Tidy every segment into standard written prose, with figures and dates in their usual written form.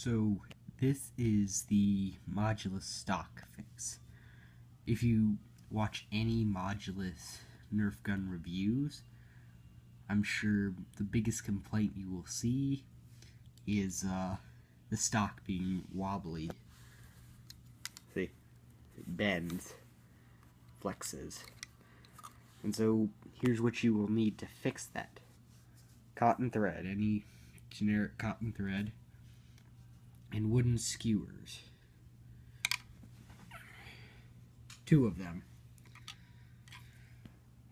So this is the Modulus stock fix. If you watch any Modulus Nerf gun reviews, I'm sure the biggest complaint you will see is the stock being wobbly. See, it bends, flexes. And so here's what you will need to fix that. Cotton thread, any generic cotton thread, and wooden skewers. 2 of them.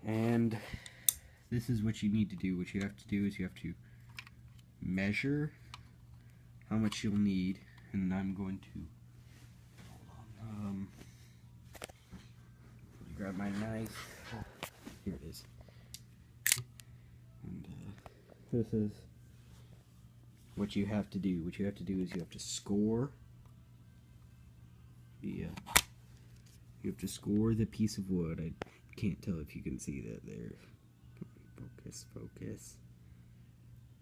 And this is what you need to do. What you have to do is you have to measure how much you'll need, and I'm going to grab my knife. Here it is. And this is what you have to do. What you have to do is you have to score the piece of wood. I can't tell if you can see that there. Focus.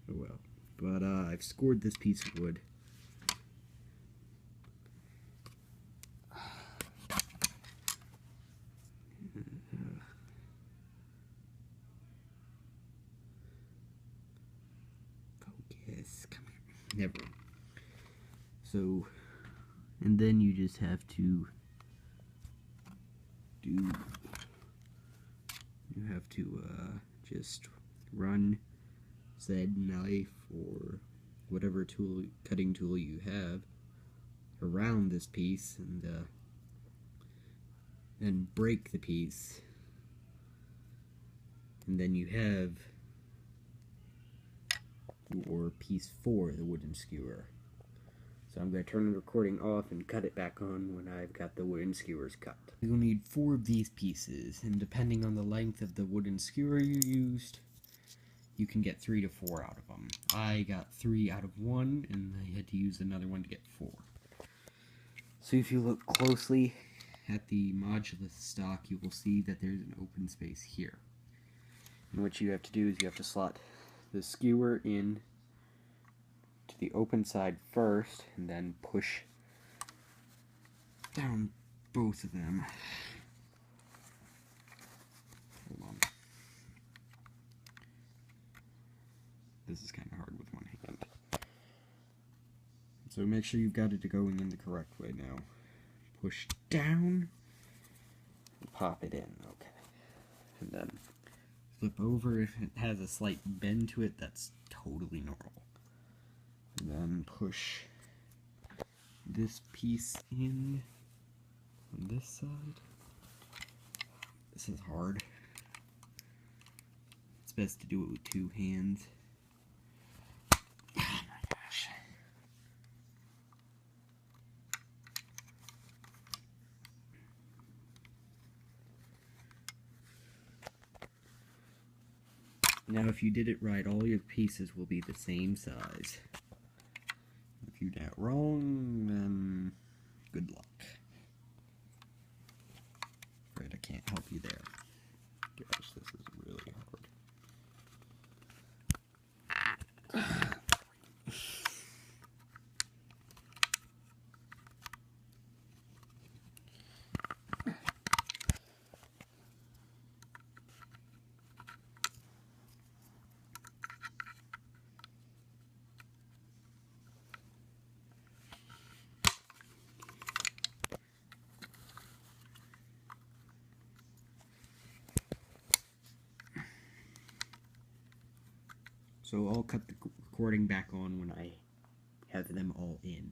Oh well. But I've scored this piece of wood. Focus. Come here. Never. So, and then you just have to just run said knife or whatever cutting tool you have around this piece and break the piece, and then you have your piece for the wooden skewer. So I'm going to turn the recording off and cut it back on when I've got the wooden skewers cut. You'll need 4 of these pieces, and depending on the length of the wooden skewer you used, you can get 3 to 4 out of them. I got 3 out of 1, and I had to use another one to get 4. So if you look closely at the Modulus stock, you will see that there's an open space here. And what you have to do is you have to slot the skewer in to the open side first, and then push down both of them. Hold on. This is kind of hard with one hand. So make sure you've got it going in the correct way now. Push down, and pop it in, okay. And then flip over. If it has a slight bend to it, that's totally normal. And then push this piece in on this side. This is hard. It's best to do it with 2 hands. Oh my gosh. Now if you did it right, all your pieces will be the same size. If you did it wrong, then good luck. Right, I can't help you there. Gosh, this is really hard. So I'll cut the recording back on when I have them all in.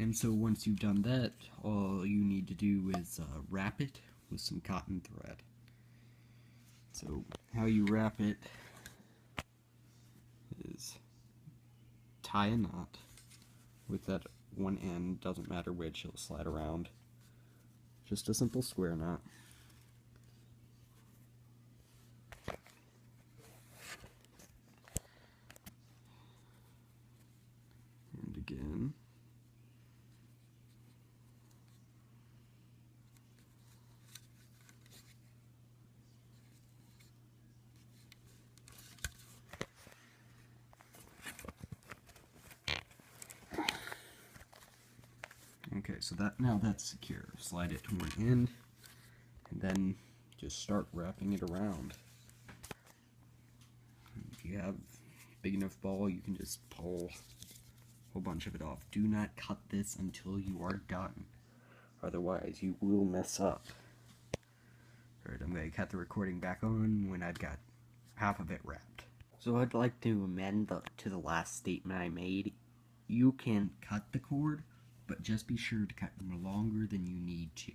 And so once you've done that, all you need to do is wrap it with some cotton thread. So how you wrap it is tie a knot with that one end, doesn't matter which, it'll slide around. Just a simple square knot. Again. Okay, so now that's secure. Slide it to one end, and then just start wrapping it around. If you have a big enough ball, you can just pull a whole bunch of it off. Do not cut this until you are done. Otherwise, you will mess up. Alright, I'm going to cut the recording back on when I've got half of it wrapped. So I'd like to amend to the last statement I made. You can cut the cord, but just be sure to cut no longer than you need to.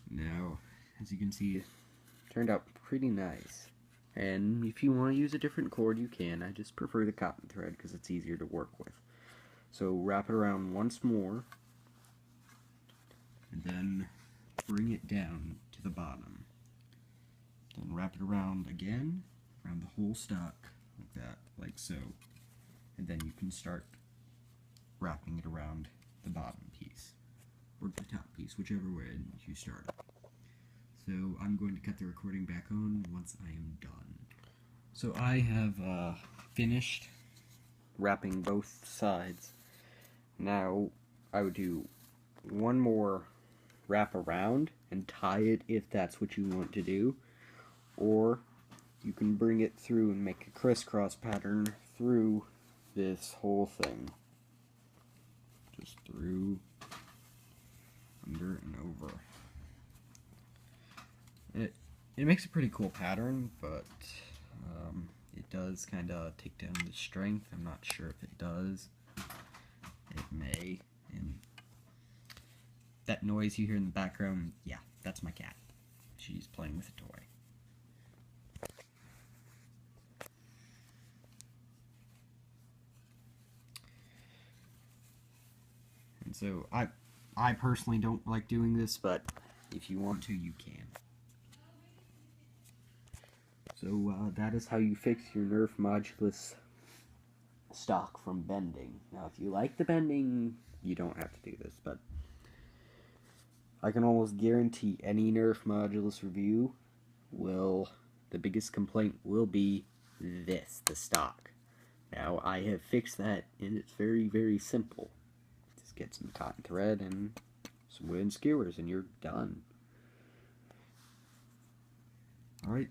Now, as you can see, it turned out pretty nice. And if you want to use a different cord, you can. I just prefer the cotton thread because it's easier to work with. So wrap it around once more, and then bring it down to the bottom. Then wrap it around again, around the whole stock, like that, like so. And then you can start wrapping it around the bottom piece, or the top piece, whichever way you start. So I'm going to cut the recording back on once I am done. So I have finished wrapping both sides. Now I would do one more wrap around and tie it if that's what you want to do, or you can bring it through and make a crisscross pattern through this whole thing. Just through, under, and over. It makes a pretty cool pattern, but it does kind of take down the strength. I'm not sure if it does. It may. And that noise you hear in the background, yeah, that's my cat. She's playing with a toy. And so I personally don't like doing this, but if you want to, you can. So that is how you fix your Nerf Modulus stock from bending. Now if you like the bending, you don't have to do this, but I can almost guarantee any Nerf Modulus review the biggest complaint will be this, the stock. Now I have fixed that, and it's very, very simple. Just get some cotton thread and some wooden skewers and you're done. Alright.